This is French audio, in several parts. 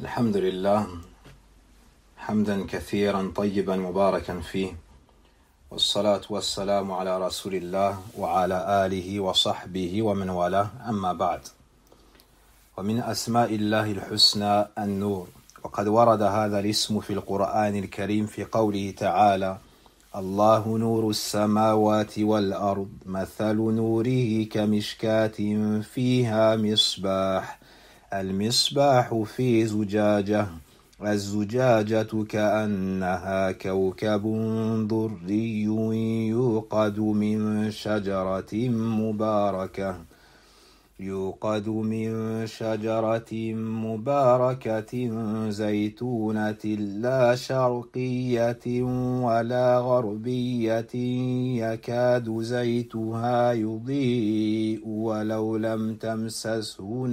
الحمد لله حمدا كثيرا طيبا مباركا فيه والصلاة والسلام على رسول الله وعلى آله وصحبه ومن والاه أما بعد ومن أسماء الله الحسنى النور وقد ورد هذا الاسم في القرآن الكريم في قوله تعالى الله نور السماوات والأرض مثل نوره كمشكاة فيها مصباح المصباح في زجاجة الزجاجة كأنها كوكب دري يوقد من شجرة مباركة زيتونة لا شرقية ولا غربية يكاد زيتها يضيء ولو لم تمسسه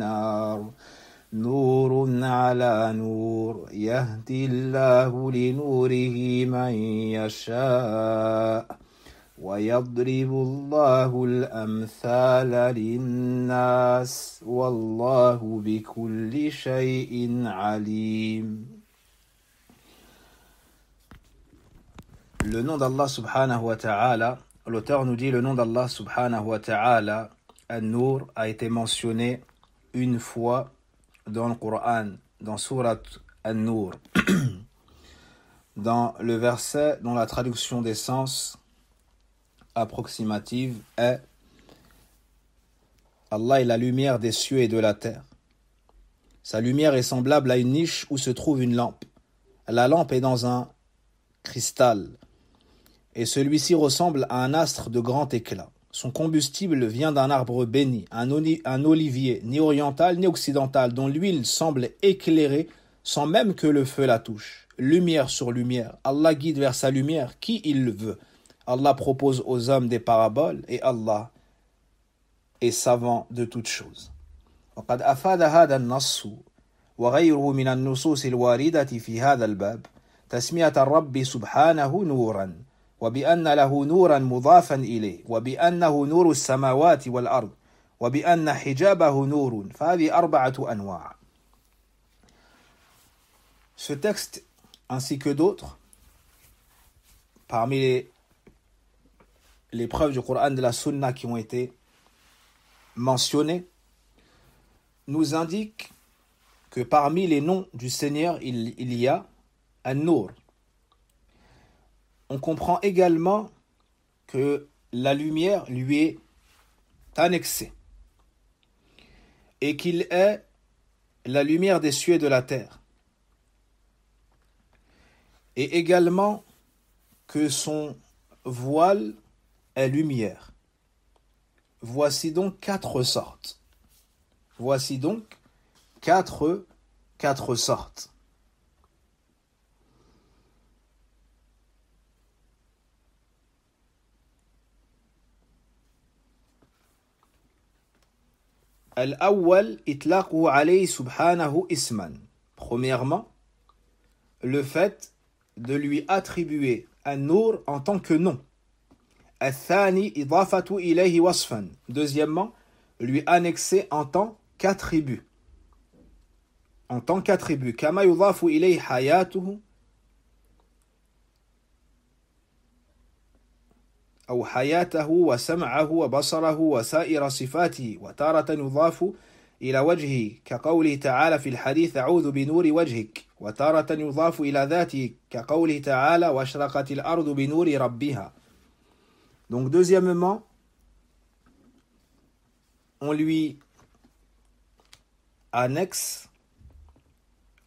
نور على نور يهدي الله لنوره من يشاء ويضرب الله الأمثال للناس والله بكل شيء عليم. Le nom d'Allah subhanahu wa ta'ala, l'auteur nous dit le nom d'Allah subhanahu wa ta'ala, An-Nur, a été mentionné une fois dans le Coran, dans Surat An-Nur, dans le verset dont la traduction des sens approximative est Allah est la lumière des cieux et de la terre. Sa lumière est semblable à une niche où se trouve une lampe. La lampe est dans un cristal et celui-ci ressemble à un astre de grand éclat. Son combustible vient d'un arbre béni, un olivier, ni oriental ni occidental, dont l'huile semble éclairer sans même que le feu la touche. Lumière sur lumière, Allah guide vers sa lumière qui il le veut. Allah propose aux hommes des paraboles et Allah est savant de toutes choses. وقد أفاد هذا النص وغيره من النصوص الواردة في هذا الباب تسمية الرب سبحانه نورا وبأن له نورا مضافا إليه وبأنه نور السماوات والأرض وبأن حجابه نور فهذه أربعة أنواع. Ce texte ainsi que d'autres parmi les preuves du Coran de la Sunna qui ont été mentionnées nous indiquent que parmi les noms du Seigneur il y a An-Nur. On comprend également que la lumière lui est annexée et qu'il est la lumière des cieux et de la terre. Et également que son voile est lumière. Voici donc quatre sortes. Quatre sortes. Al-awwal itlaqu alayhi subhanahu isman. Premièrement, le fait de lui attribuer An-Nur en tant que nom. Al-thani idafatu ilayhi wasfan. Deuxièmement, lui annexer en tant qu'attribut. Kama yudafu ilayhi hayatuhu أو حياته وسمعه وبصره وسائر صفاته وتارة يضاف إلى وجهه كقوله تعالى في الحديث أعوذ بنور وجهك وتارة يضاف إلى ذاته كقوله تعالى واشرقت الأرض بنور ربها. Donc deuxièmement, on lui annexe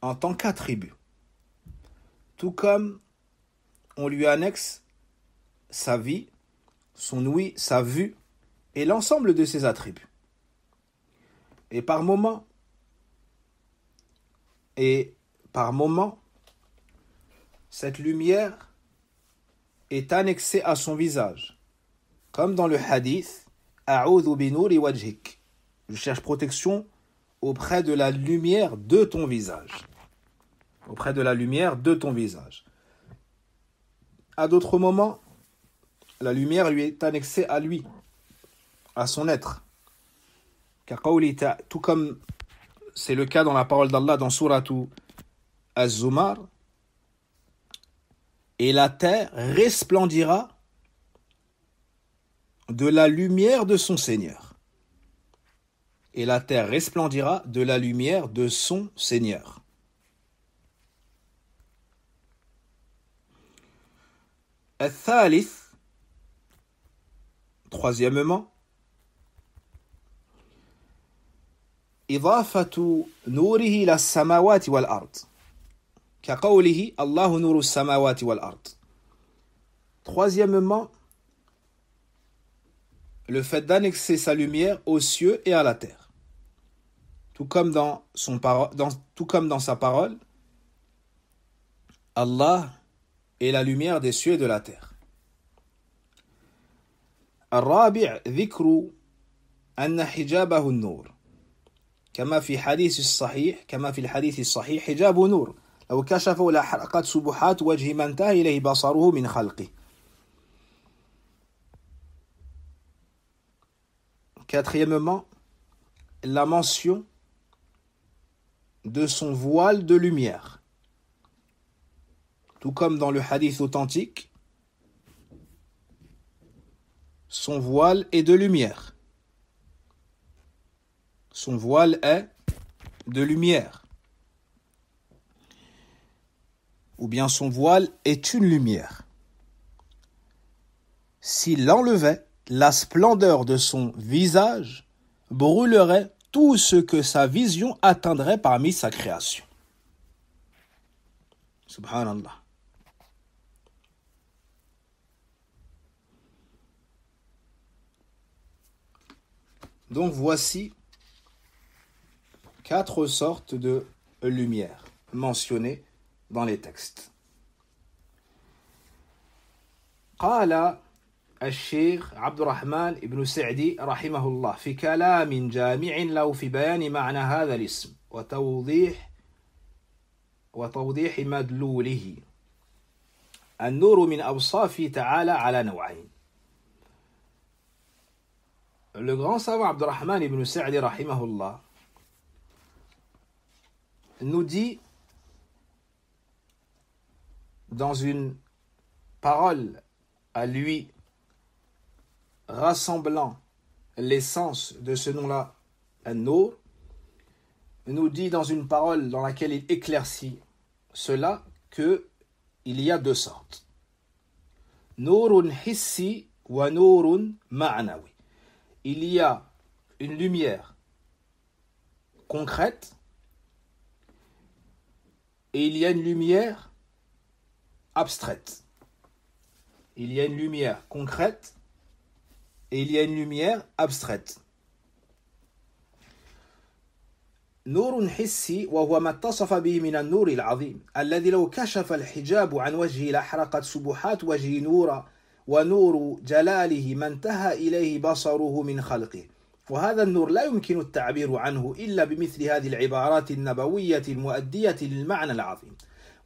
en tant qu'attribut, tout comme on lui annexe sa vie, son ouïe, sa vue et l'ensemble de ses attributs. Et par moment, cette lumière est annexée à son visage. Comme dans le hadith, A'udhu bi nuri wajhik. Je cherche protection auprès de la lumière de ton visage. À d'autres moments, la lumière lui est annexée à lui, à son être. Tout comme c'est le cas dans la parole d'Allah dans Suratu Az-Zumar, et la terre resplendira de la lumière de son Seigneur. Et la terre resplendira de la lumière de son Seigneur. Al-Thalith, troisièmement, إضافة نوره إلى السماوات والأرض كقوله الله نور السماوات والأرض. Troisièmement, le fait d'annexer sa lumière aux cieux et à la terre. Tout comme dans sa parole, Allah est la lumière des cieux et de la terre. الرابع ذكر أن حجابه النور كما في الحديث الصحيح حجاب نور لو كشفه لحرقت سبحات وجه من انتهى إليه بصره من خلقه. Quatrièmement, la mention de son voile de lumière. Tout comme dans le hadith authentique, son voile est de lumière. Son voile est de lumière. Ou bien son voile est une lumière. S'il l'enlevait, la splendeur de son visage brûlerait tout ce que sa vision atteindrait parmi sa création. Subhanallah. Donc voici 4 sortes de lumière mentionnées dans les textes. قال الشيخ عبد الرحمن بن سعدي رحمه الله في كلام جامع له في بيان معنى هذا الاسم وتوضيح مدلوله. النور من أوصافه تعالى على نوعين. Le grand savant Abdurrahman ibn Sa'di rahimahullah nous dit dans une parole à lui rassemblant l'essence de ce nom-là, An-Nur, nous dit dans une parole dans laquelle il éclaircit cela qu'il y a 2 sortes. Nurun hissi wa nurun ma'nawi. Il y a une lumière concrète et il y a une lumière abstraite. Il y a une lumière concrète et il y a une lumière abstraite. نور حسي وهو ما اتصف به من النور العظيم الذي لو كشف الحجاب عن وجهه لأحرقت سبحات وجهه نورا ونور جلاله ما انتهى إليه بصره من خلقه. وهذا النور لا يمكن التعبير عنه إلا بمثل هذه العبارات النبوية المؤدية للمعنى العظيم،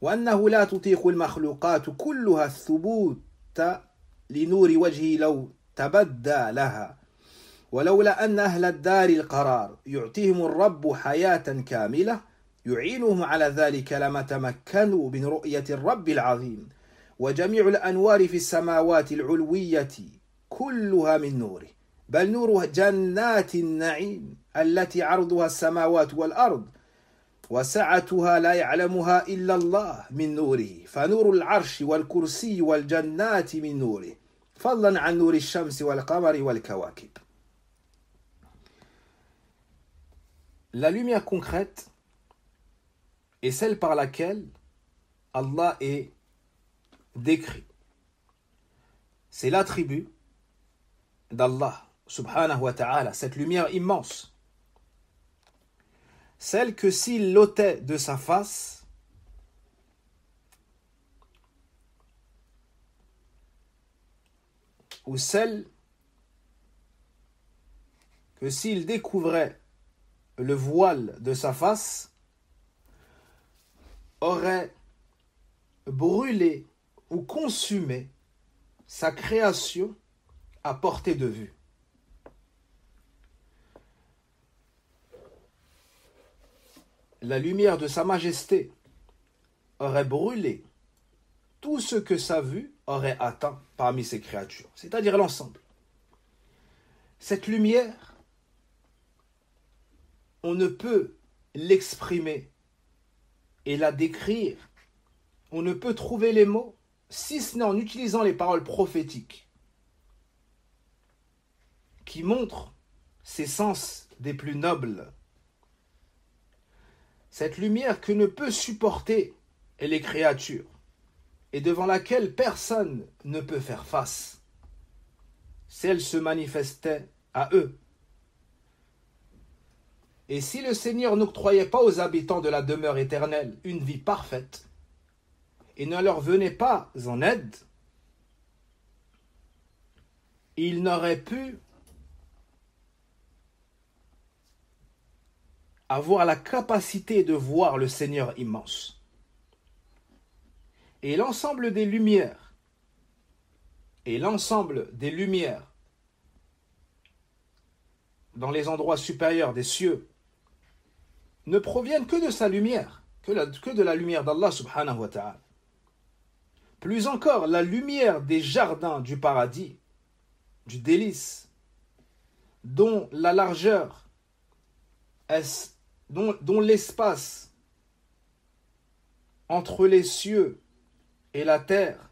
وأنه لا تطيق المخلوقات كلها الثبوت لنور وجهه لو تبدى لها، ولولا أن أهل الدار القرار يعطيهم الرب حياة كاملة يعينهم على ذلك لما تمكنوا من رؤية الرب العظيم. وجميع الأنوار في السماوات العلوية كلها من نوره، بل نور جنات النعيم التي عرضها السماوات والأرض وسعتها لا يعلمها إلا الله من نوره، فنور العرش والكرسي والجنات من نوره، فضلا عن نور الشمس والقمر والكواكب. La lumière concrète est celle par laquelle Allah est décrit. C'est l'attribut d'Allah subhanahu wa ta'ala, cette lumière immense. Celle que s'il l'ôtait de sa face, ou celle que s'il découvrait le voile de sa face, aurait brûlé ou consumé sa création à portée de vue. La lumière de sa majesté aurait brûlé tout ce que sa vue aurait atteint parmi ces créatures, c'est-à-dire l'ensemble. Cette lumière, on ne peut l'exprimer et la décrire, on ne peut trouver les mots, si ce n'est en utilisant les paroles prophétiques qui montrent ses sens des plus nobles. Cette lumière que ne peut supporter les créatures et devant laquelle personne ne peut faire face, si elle se manifestait à eux. Et si le Seigneur n'octroyait pas aux habitants de la demeure éternelle une vie parfaite et ne leur venait pas en aide, ils n'auraient pu avoir la capacité de voir le Seigneur immense. Et l'ensemble des lumières, dans les endroits supérieurs des cieux, ne proviennent que de sa lumière, que de la lumière d'Allah subhanahu wa ta'ala. Plus encore, la lumière des jardins du paradis, du délice, dont la largeur, dont l'espace entre les cieux et la terre,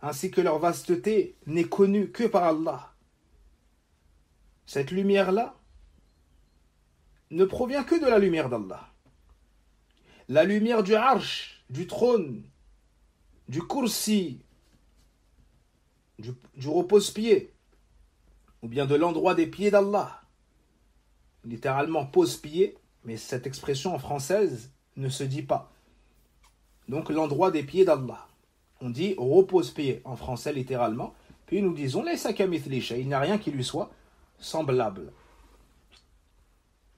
ainsi que leur vasteté, n'est connue que par Allah. Cette lumière-là ne provient que de la lumière d'Allah. La lumière du arsh, du trône, du kursi, du repose-pied, ou bien de l'endroit des pieds d'Allah. Littéralement pose-pied, mais cette expression en française ne se dit pas. Donc l'endroit des pieds d'Allah. On dit repose-pied en français littéralement, puis nous disons laysa kamithli shay, il n'y a rien qui lui soit semblable.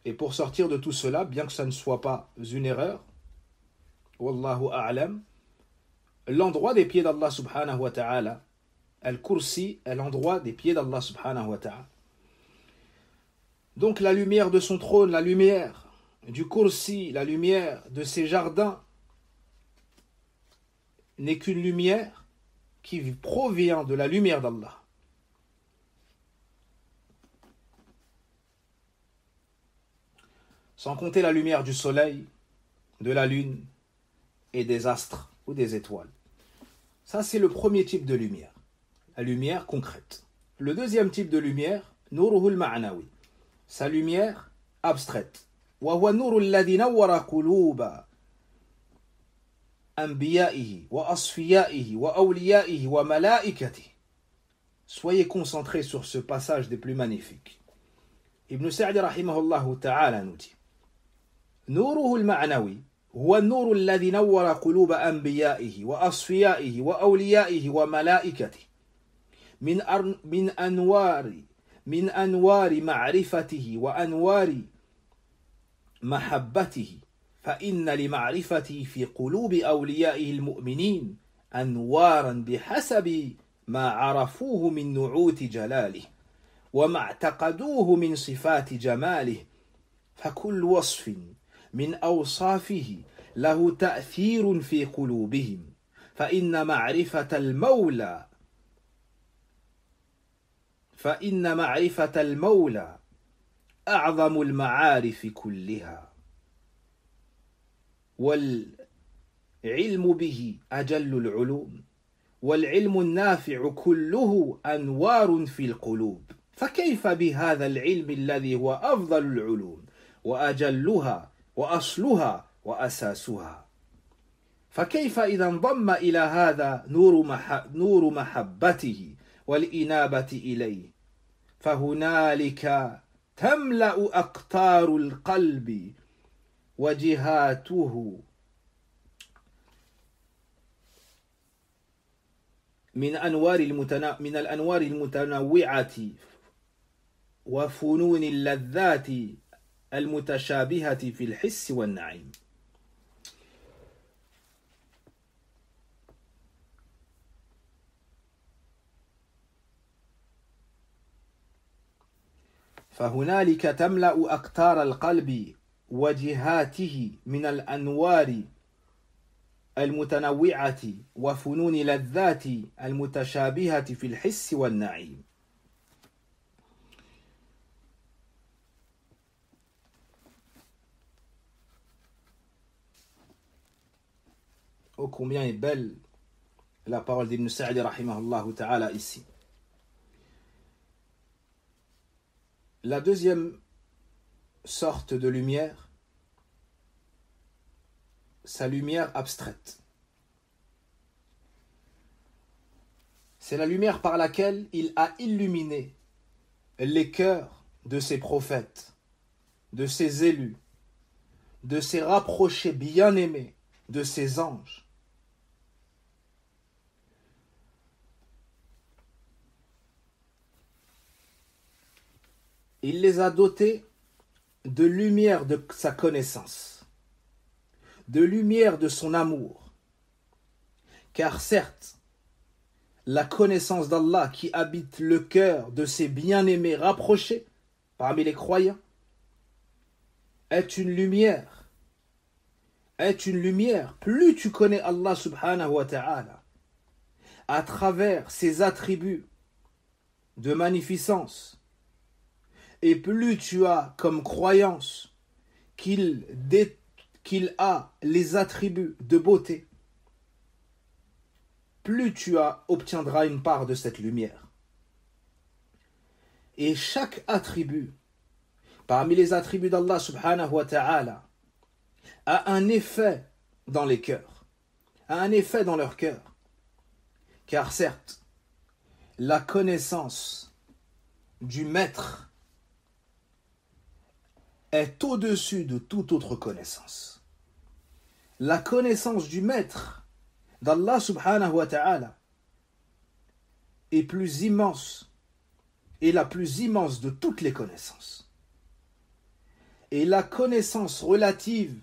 Et pour sortir de tout cela, bien que ça ne soit pas une erreur, wallahu a'lam, l'endroit des pieds d'Allah subhanahu wa ta'ala, al-kursi est l'endroit des pieds d'Allah subhanahu wa ta'ala. Donc la lumière de son trône, la lumière du kursi, la lumière de ses jardins, n'est qu'une lumière qui provient de la lumière d'Allah. Sans compter la lumière du soleil, de la lune et des astres ou des étoiles. Ça, c'est le premier type de lumière, la lumière concrète. Le deuxième type de lumière, nuruhul ma'nawi, sa lumière abstraite. Wa huwa nurul ladhi nawwara quluba anbiya'ihi wa asfiya'ihi wa awliya'ihi wa malaikatihi. Soyez concentrés sur ce passage des plus magnifiques. Ibn Sa'di rahimahullah ta'ala nous dit: نوره المعنوي هو النور الذي نور قلوب أنبيائه وأصفيائه وأوليائه وملائكته من أنوار معرفته وأنوار محبته، فإن لمعرفته في قلوب أوليائه المؤمنين أنوارا بحسب ما عرفوه من نعوت جلاله وما اعتقدوه من صفات جماله، فكل وصف من أوصافه له تأثير في قلوبهم، فإن معرفة المولى أعظم المعارف كلها، والعلم به أجل العلوم، والعلم النافع كله أنوار في القلوب، فكيف بهذا العلم الذي هو أفضل العلوم وأجلها وأصلها وأساسها؟ فكيف إذا انضم إلى هذا نور محبته والإنابة إليه، فهنالك تملأ أقطار القلب وجهاته من الأنوار المتنوعة وفنون اللذات المتشابهة في الحس والنعيم. فهنالك تملأ أقطار القلب وجهاته من الأنوار المتنوعة وفنون لذات المتشابهة في الحس والنعيم. Oh, combien est belle la parole d'Ibn Sa'di rahimahullah ta'ala ici. La deuxième sorte de lumière, sa lumière abstraite. C'est la lumière par laquelle il a illuminé les cœurs de ses prophètes, de ses élus, de ses rapprochés bien-aimés, de ses anges. Il les a dotés de lumière de sa connaissance, de lumière de son amour. Car certes, la connaissance d'Allah qui habite le cœur de ses bien-aimés rapprochés parmi les croyants est une lumière. Est une lumière. Plus tu connais Allah subhanahu wa ta'ala à travers ses attributs de magnificence, et plus tu as comme croyance qu'il a les attributs de beauté, plus tu obtiendras une part de cette lumière. Et chaque attribut, parmi les attributs d'Allah subhanahu wa ta'ala, a un effet dans les cœurs, a un effet dans leur cœur. Car certes, la connaissance du maître est au-dessus de toute autre connaissance. La connaissance du maître d'Allah subhanahu wa ta'ala est plus immense, et la plus immense de toutes les connaissances. Et la connaissance relative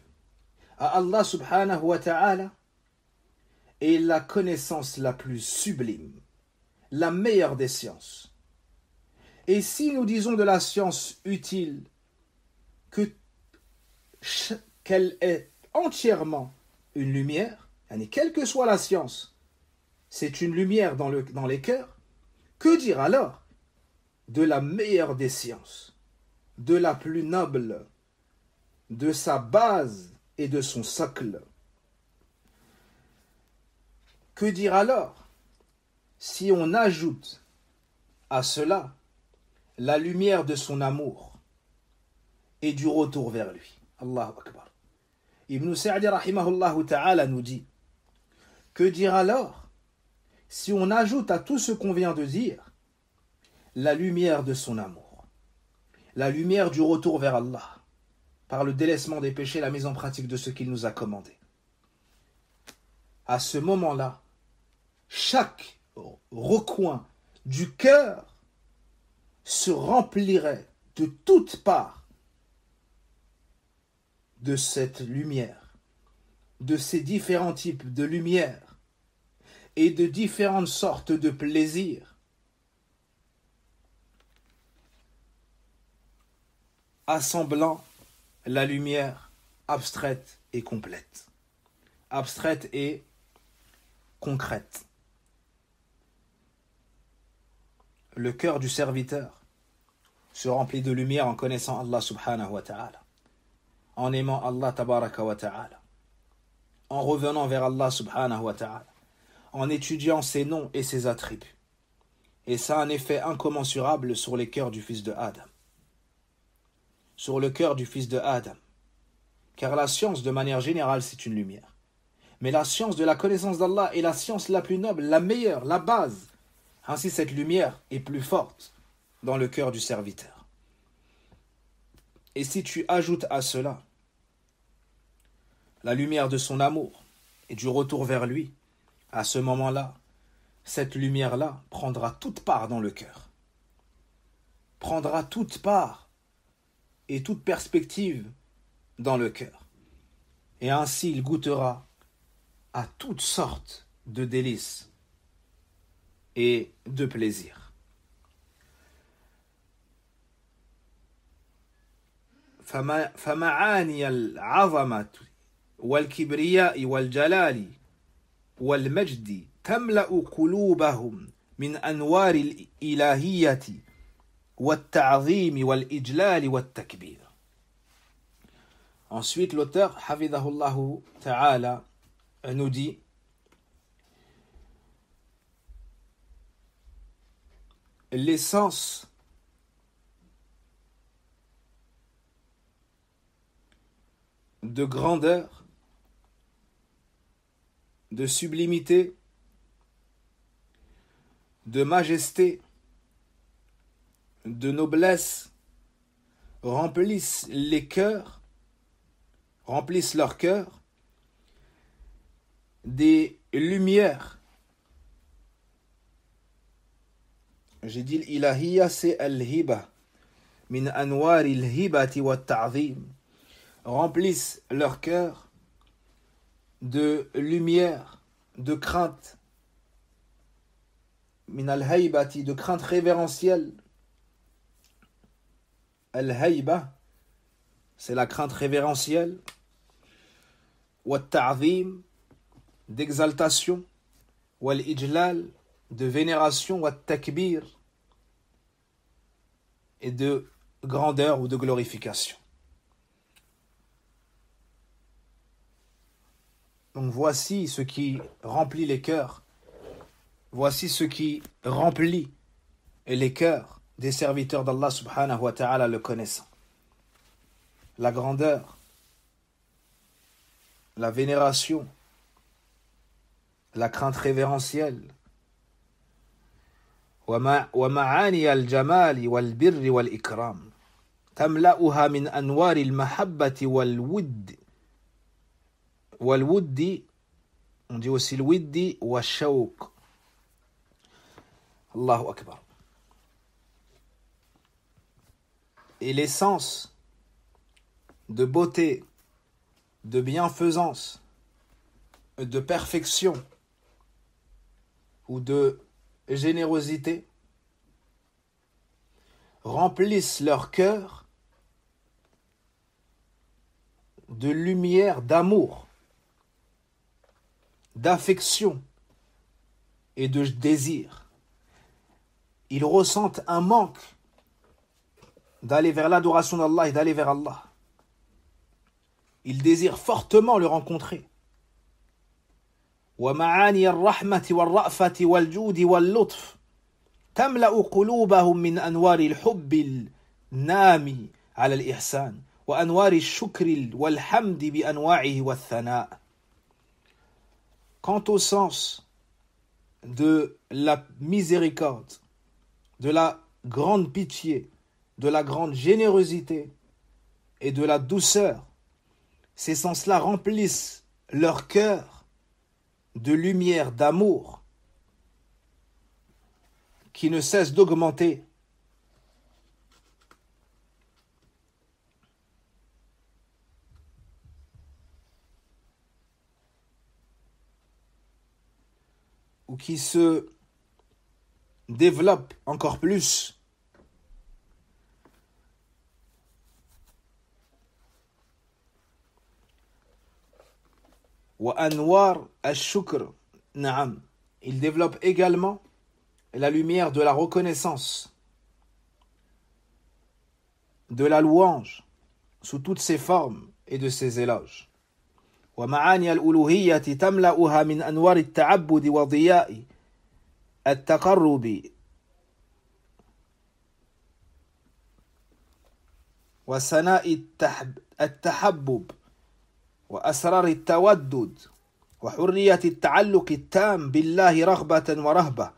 à Allah subhanahu wa ta'ala est la connaissance la plus sublime, la meilleure des sciences. Et si nous disons de la science utile qu'elle est entièrement une lumière, quelle que soit la science, c'est une lumière dans les cœurs, que dire alors de la meilleure des sciences, de la plus noble, de sa base et de son socle? Que dire alors si on ajoute à cela la lumière de son amour et du retour vers lui? Allahu Akbar. Ibn Sa'di rahimahullah ta'ala nous dit: que dire alors si on ajoute à tout ce qu'on vient de dire la lumière de son amour, la lumière du retour vers Allah, par le délaissement des péchés, la mise en pratique de ce qu'il nous a commandé? À ce moment-là, chaque recoin du cœur se remplirait de toutes parts de cette lumière, de ces différents types de lumière et de différentes sortes de plaisirs, assemblant la lumière abstraite et complète, abstraite et concrète. Le cœur du serviteur se remplit de lumière en connaissant Allah subhanahu wa ta'ala, en aimant Allah tabaraka wa ta'ala, en revenant vers Allah subhanahu wa ta'ala, en étudiant ses noms et ses attributs. Et ça a un effet incommensurable sur les cœurs du fils de Adam. Sur le cœur du fils de Adam. Car la science, de manière générale, c'est une lumière. Mais la science de la connaissance d'Allah est la science la plus noble, la meilleure, la base. Ainsi, cette lumière est plus forte dans le cœur du serviteur. Et si tu ajoutes à cela la lumière de son amour et du retour vers lui, à ce moment-là, cette lumière-là prendra toute part dans le cœur. Prendra toute part et toute perspective dans le cœur. Et ainsi, il goûtera à toutes sortes de délices et de plaisirs. فمعاني العظمة والكبرياء والجلال والمجد تملأ قلوبهم من أنوار الإلهية والتعظيم والإجلال والتكبير. Ensuite, l'auteur, Hafidhahullahu Ta'ala, nous dit l'essence de grandeur, de sublimité, de majesté, de noblesse remplissent leurs cœurs des lumières. J'ai dit l'ilahiyya, c'est al-hiba, min anwar il-hibati wa ta'zim, remplissent leur cœur de lumière, de crainte, min al-haybati, de crainte révérentielle. Al-hayba, c'est la crainte révérentielle, wa ta'zim, d'exaltation, wa al-ijlal, de vénération, wa takbir, et de grandeur ou de glorification. Donc voici ce qui remplit les cœurs, voici ce qui remplit les cœurs des serviteurs d'Allah subhanahu wa ta'ala le connaissant. La grandeur, la vénération, la crainte révérentielle, ومعاني الجمال والبر والإكرام تملأها من أنوار المحبة والود on dit aussi الود والشوق. Allahu Akbar. Et l'essence de beauté, de bienfaisance, de perfection ou de générosité remplissent leur cœur de lumière, d'amour, d'affection et de désir. Ils ressentent un manque d'aller vers l'adoration d'Allah et d'aller vers Allah. Ils désirent fortement le rencontrer. ومعاني الرحمة والرأفة والجود واللطف تملأ قلوبهم من أنوار الحب النامي على الإحسان وأنوار الشكر والحمد بأنواعه والثناء. Quant au sens de la miséricorde, de la grande pitié, de la grande générosité et de la douceur, ces sens-là remplissent leur cœur de lumière, d'amour qui ne cesse d'augmenter. Ou qui se développe encore plus. وأنوار الشكر نعم, il développe également la lumière de la reconnaissance, de la louange sous toutes ses formes et de ses éloges. ومعاني الألوهية تملأها من أنوار التعبد وضياء التقرب وسناء التحبب وأسرار التودد وحرية التعلق التام بالله رغبة ورهبة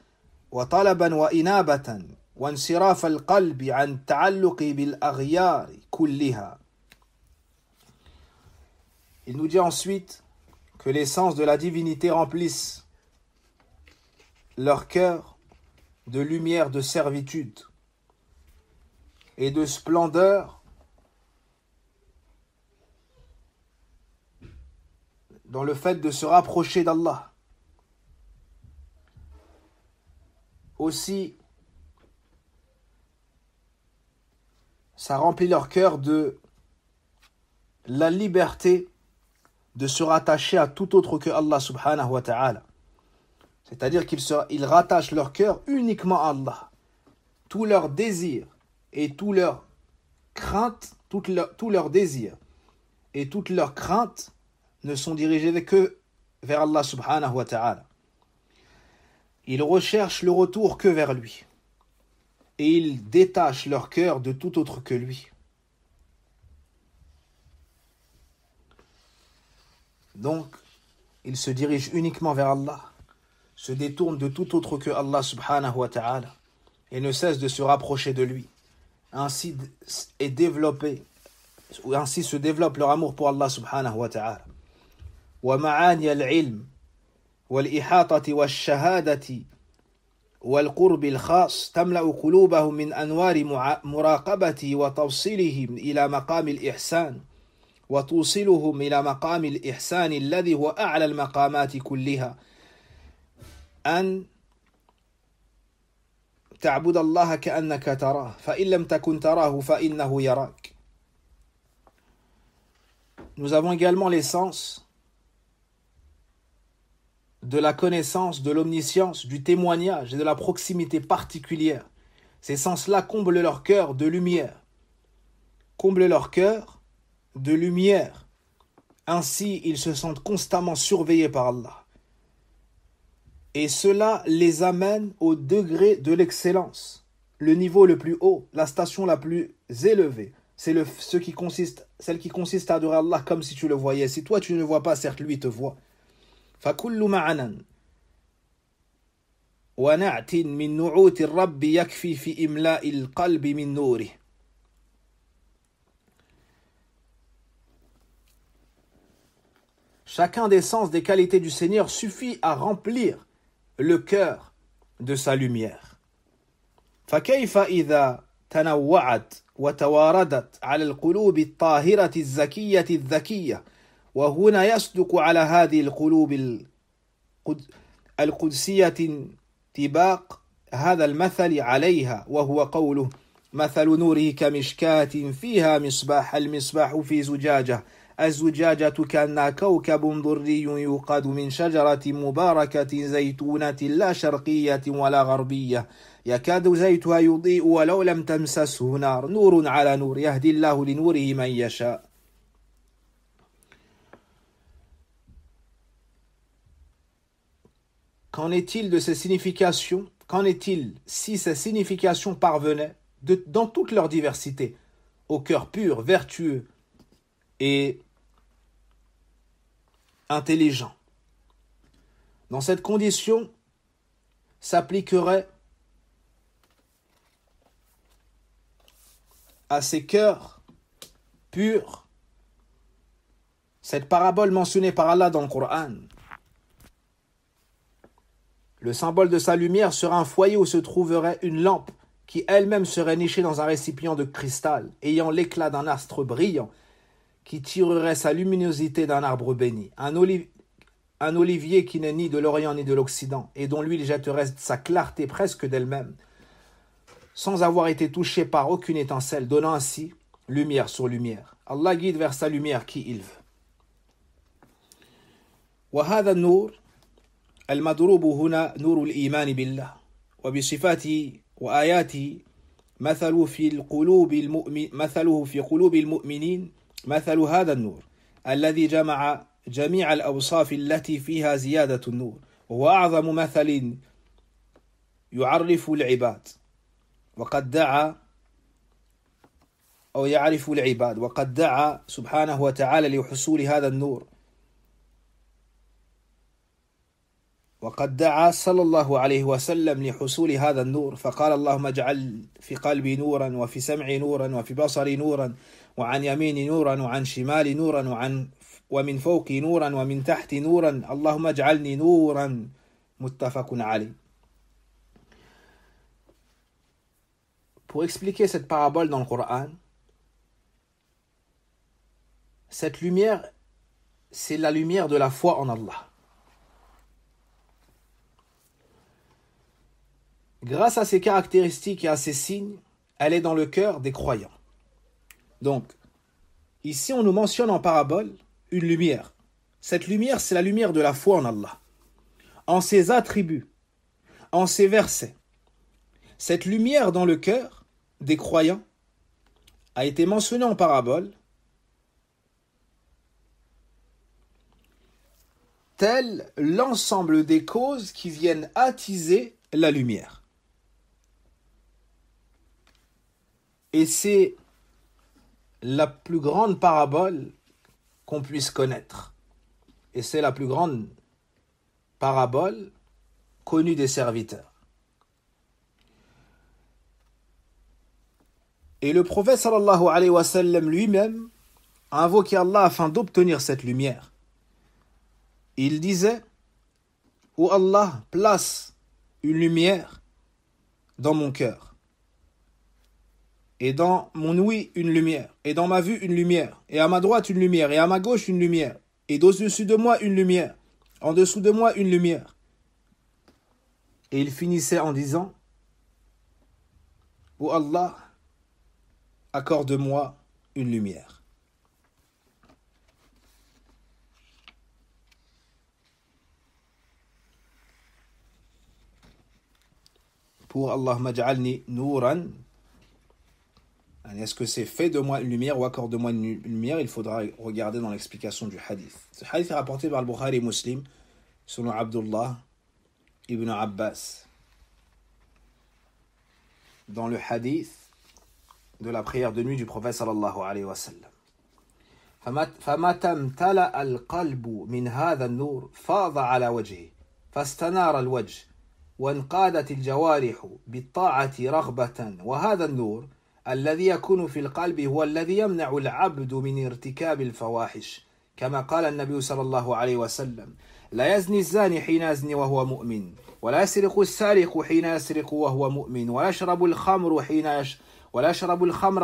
وطلبا وإنابة وانصراف القلب عن التعلق بالأغيار كلها. Il nous dit ensuite que l'essence de la divinité remplisse leur cœur de lumière de servitude et de splendeur dans le fait de se rapprocher d'Allah. Aussi, ça remplit leur cœur de la liberté de se rattacher à tout autre que Allah subhanahu wa ta'ala, C'est-à-dire qu'ils rattachent leur cœur uniquement à Allah. Tout leur désir et tout leur crainte, tout leur désir et toute leur crainte ne sont dirigés que vers Allah subhanahu wa ta'ala. Ils recherchent le retour que vers lui. Et ils détachent leur cœur de tout autre que lui. Donc, ils se dirigent uniquement vers Allah, se détournent de tout autre que Allah subhanahu wa ta'ala et ne cessent de se rapprocher de lui. Ainsi se développe leur amour pour Allah subhanahu wa ta'ala. ومعاني العلم والإحاطة والشهادة والقرب الخاص تملأ قلوبهم من أنوار مراقبته وتوصيلهم إلى مقام الإحسان وتوصلهم إلى مقام الإحسان الذي هو أعلى المقامات كلها أن تعبد الله كأنك تراه فإن لم تكن تراه فإنه يراك. Nous avons également l'essence de la connaissance, de l'omniscience, du témoignage et de la proximité particulière. Ces sens-là comblent leur cœur de lumière. Comblent leur cœur de lumière. Ainsi, ils se sentent constamment surveillés par Allah. Et cela les amène au degré de l'excellence, le niveau le plus haut, la station la plus élevée. C'est celle qui consiste à adorer Allah comme si tu le voyais. Si toi tu ne le vois pas, certes lui te voit. فكل معنى ونعت من نعوت الرب يكفي في إملاء القلب من نوره. Chacun des sens des qualités du Seigneur suffit à remplir le cœur de sa lumière. فكيف إذا تنوعت وتواردت على القلوب الطاهرة الزكية الذكية وهنا يصدق على هذه القلوب القدسية انطباق هذا المثل عليها وهو قوله مثل نوره كمشكاة فيها مصباح المصباح في زجاجة الزجاجة كأنها كوكب دري يوقد من شجرة مباركة زيتونة لا شرقية ولا غربية يكاد زيتها يضيء ولو لم تمسسه نار نور على نور يهدي الله لنوره من يشاء. Qu'en est-il de ces significations? Qu'en est-il si ces significations parvenaient dans toute leur diversité au cœur pur, vertueux et intelligent? Dans cette condition s'appliquerait à ces cœurs purs cette parabole mentionnée par Allah dans le Coran. Le symbole de sa lumière sera un foyer où se trouverait une lampe qui elle-même serait nichée dans un récipient de cristal, ayant l'éclat d'un astre brillant, qui tirerait sa luminosité d'un arbre béni. Un olivier qui n'est ni de l'Orient ni de l'Occident, et dont l'huile jetterait sa clarté presque d'elle-même, sans avoir été touché par aucune étincelle, donnant ainsi lumière sur lumière. Allah guide vers sa lumière qui il veut. وهذا النور المضروب هنا نور الإيمان بالله وبصفاته وآياته مثله في قلوب المؤمنين مثل هذا النور الذي جمع جميع الأوصاف التي فيها زيادة النور وهو أعظم مثل يعرف العباد وقد دعا أو يعرف العباد وقد دعا سبحانه وتعالى لحصول هذا النور وقد دعا صلى الله عليه وسلم لحصول هذا النور فقال اللهم اجعل في قلبي نورا وفي سمعي نورا وفي بصري نورا وعن يميني نورا وعن شمالي نورا ومن فوقي نورا ومن تحتي نورا اللهم اجعلني نورا متفق عليه. Pour expliquer cette parabole dans le Coran, cette lumière, c'est la lumière de la foi en Allah. Grâce à ses caractéristiques et à ses signes, elle est dans le cœur des croyants. Donc, ici on nous mentionne en parabole une lumière. Cette lumière, c'est la lumière de la foi en Allah. en ses attributs, en ses versets. Cette lumière dans le cœur des croyants a été mentionnée en parabole, tel l'ensemble des causes qui viennent attiser la lumière. Et c'est la plus grande parabole qu'on puisse connaître. Et c'est la plus grande parabole connue des serviteurs. Et le prophète sallallahu alayhi wa sallam lui-même a invoqué Allah afin d'obtenir cette lumière. Il disait: ô Allah, place une lumière dans mon cœur, et dans mon ouïe une lumière, et dans ma vue une lumière, et à ma droite une lumière, et à ma gauche une lumière, et au-dessus de moi une lumière, en dessous de moi une lumière. Et il finissait en disant: ô Allah, accorde-moi une lumière. Pour Allahumma ja'alni nouran, est-ce que c'est fait de moi une lumière ou accorde-moi une lumière? Il faudra regarder dans l'explication du hadith. Ce hadith est rapporté par le Bukhari et Muslim, selon Abdullah ibn Abbas, dans le hadith de la prière de nuit du prophète sallallahu alayhi wa sallam. فمتى امتلأ القلب من هذا النور فاض على وجهه فاستنار الوجه وانقادت الجوارح بالطاعة رغبة وهذا النور الذي يكون في القلب هو الذي يمنع العبد من ارتكاب الفواحش كما قال النبي صلى الله عليه وسلم لا يزني الزاني حين يزني وهو مؤمن ولا يسرق السارق حين يسرق وهو مؤمن ولا يشرب الخمر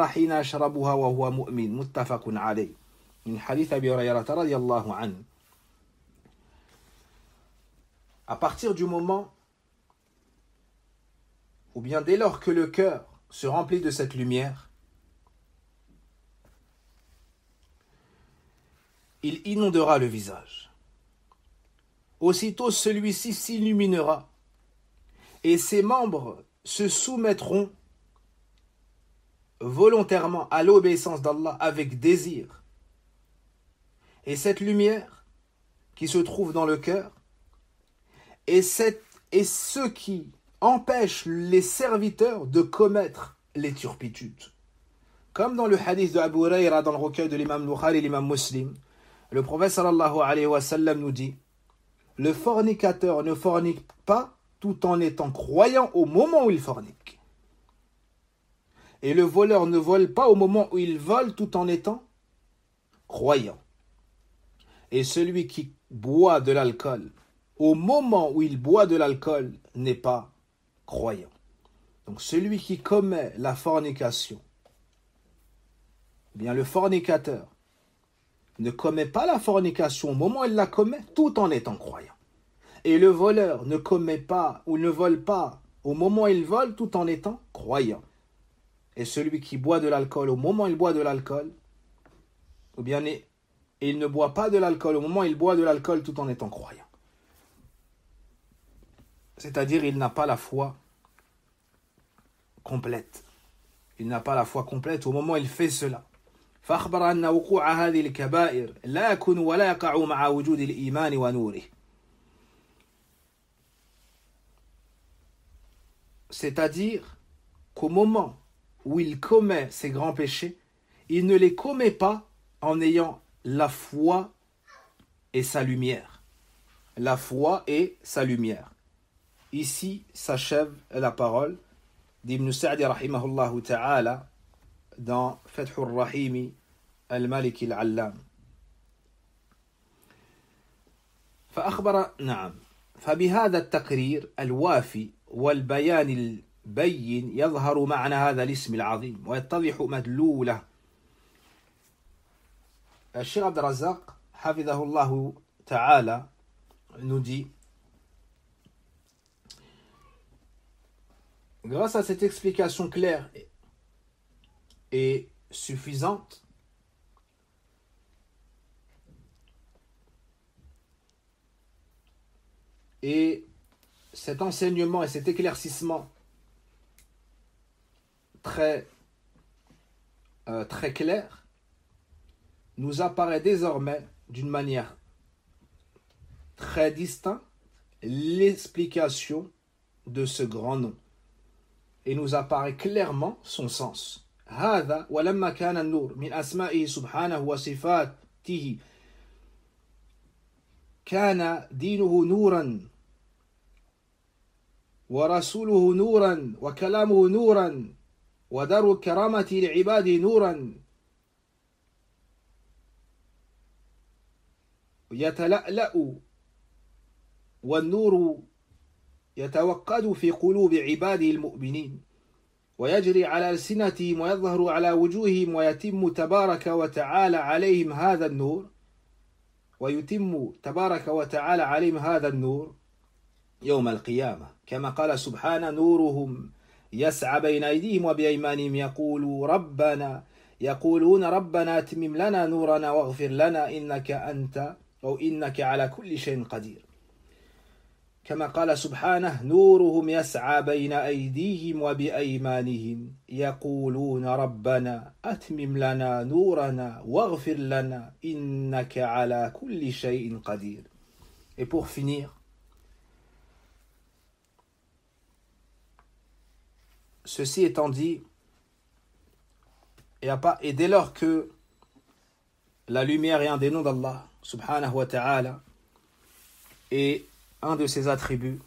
حين يشربها وهو مؤمن متفق عليه من حديث أبي هريرة رضي الله عنه. À partir du moment, ou bien dès lors que le cœur se remplit de cette lumière, il inondera le visage. Aussitôt celui-ci s'illuminera et ses membres se soumettront volontairement à l'obéissance d'Allah avec désir. Et cette lumière qui se trouve dans le cœur est ce qui empêche les serviteurs de commettre les turpitudes. Comme dans le hadith de Abu Hurayra dans le recueil de l'imam Bukhari et l'imam Muslim, le prophète sallallahu alayhi wa sallam nous dit: le fornicateur ne fornique pas tout en étant croyant au moment où il fornique. Et le voleur ne vole pas au moment où il vole tout en étant croyant. Et celui qui boit de l'alcool au moment où il boit de l'alcool n'est pas croyant. Donc celui qui commet la fornication, eh bien le fornicateur ne commet pas la fornication au moment où il la commet tout en étant croyant. Et le voleur ne commet pas ou ne vole pas au moment où il vole tout en étant croyant. Et celui qui boit de l'alcool au moment où il boit de l'alcool, ou bien il ne boit pas de l'alcool au moment où il boit de l'alcool tout en étant croyant. C'est-à-dire il n'a pas la foi complète. Il n'a pas la foi complète au moment où il fait cela. فأخبر أن وقوع هذه الكبائر لا يكون ولا يقع مع وجود الإيمان ونوره. C'est-à-dire qu'au moment où il commet ces grands péchés, il ne les commet pas en ayant la foi et sa lumière. La foi et sa lumière. Ici s'achève la parole d'Ibn Sa'di rahimahullah ta'ala dans Fath al-Rahimi al-Malik al-Allam. فبهذا التقرير الوافي والبيان البين يظهر معنى هذا الاسم العظيم ويتضح مدلوله. الشيخ عبد الرزاق حفظه الله تعالى nous dit: grâce à cette explication claire et suffisante, Et cet enseignement et cet éclaircissement très clair nous apparaît désormais d'une manière très distincte l'explication de ce grand nom. Et nous apparaît clairement son sens. هذا ولما كان النور من أسمائه سبحانه وصفاته كان دينه نورا ورسوله نورا وكلامه نورا ودار الكرامة لعباده نورا يتلألأ والنور يتوقد في قلوب عباده المؤمنين ويجري على ألسنتهم ويظهر على وجوههم ويتم تبارك وتعالى عليهم هذا النور يوم القيامة كما قال سبحانه نورهم يسعى بين أيديهم وبأيمانهم يقولون ربنا أتمم لنا نورنا واغفر لنا إنك على كل شيء قدير كما قال سبحانه نورهم يسعى بين أيديهم وبأيمانهم يقولون ربنا أتمم لنا نورنا واغفر لنا إنك على كل شيء قدير. Et pour finir, ceci étant dit, et dès lors que la lumière est un des noms d'Allah subhanahu wa ta'ala et un de ses attributs,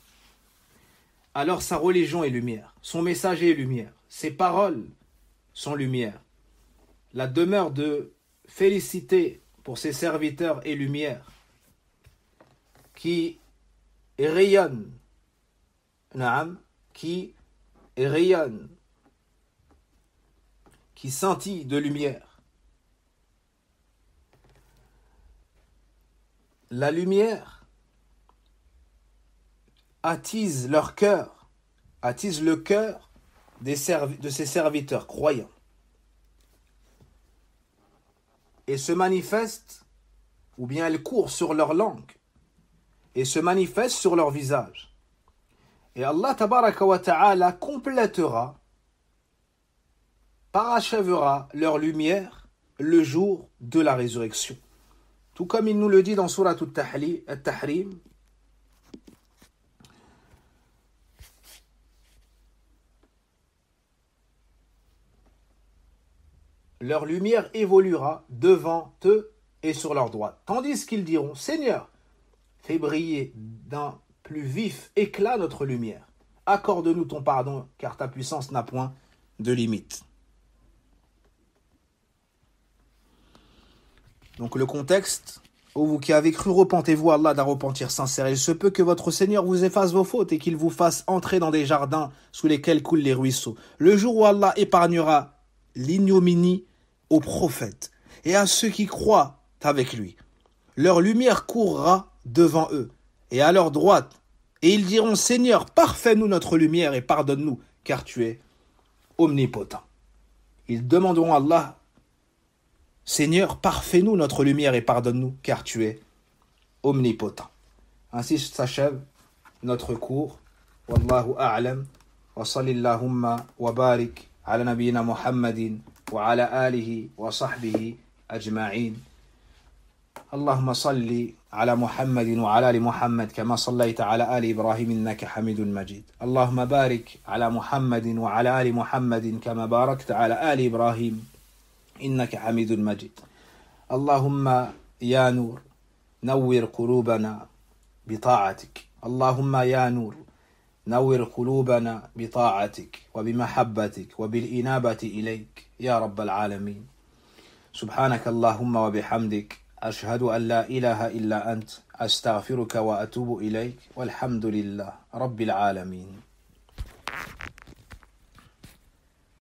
alors sa religion est lumière, son messager est lumière, ses paroles sont lumière, la demeure de félicité pour ses serviteurs est lumière, qui rayonne, qui scintille de lumière. La lumière attise leur cœur, attise le cœur de ses serviteurs croyants et se manifeste, ou bien elle court sur leur langue et se manifeste sur leur visage. Et Allah tabaraka wa ta'ala complétera, parachèvera leur lumière le jour de la résurrection. Tout comme il nous le dit dans Surat At-Tahrim, leur lumière évoluera devant eux et sur leur droite. Tandis qu'ils diront, Seigneur, fais briller d'un plus vif éclat notre lumière. Accorde-nous ton pardon, car ta puissance n'a point de limite. Donc le contexte, ô vous qui avez cru, repentez-vous, Allah d'un repentir sincère. Il se peut que votre Seigneur vous efface vos fautes et qu'il vous fasse entrer dans des jardins sous lesquels coulent les ruisseaux. Le jour où Allah épargnera l'ignominie aux prophètes et à ceux qui croient avec lui. Leur lumière courra devant eux et à leur droite, et ils diront, Seigneur, parfais-nous notre lumière et pardonne-nous, car tu es omnipotent. Ils demanderont à Allah, Seigneur, parfais-nous notre lumière et pardonne-nous, car tu es omnipotent. Ainsi s'achève notre cours. Wallahu a'lam. Wa sallillahumma wa barik ala nabiyyina Muhammadin wa ala alihi wa sahbihi ajma'in. اللهم صل على محمد وعلى آل محمد كما صليت على آل إبراهيم إنك حميد مجيد. اللهم بارك على محمد وعلى آل محمد كما باركت على آل إبراهيم إنك حميد مجيد. اللهم يا نور نور قلوبنا بطاعتك. اللهم يا نور نور قلوبنا بطاعتك وبمحبتك وبالإنابة إليك يا رب العالمين. سبحانك اللهم وبحمدك أشهد أن لا إله إلا أنت أستغفرك وأتوب إليك والحمد لله رب العالمين.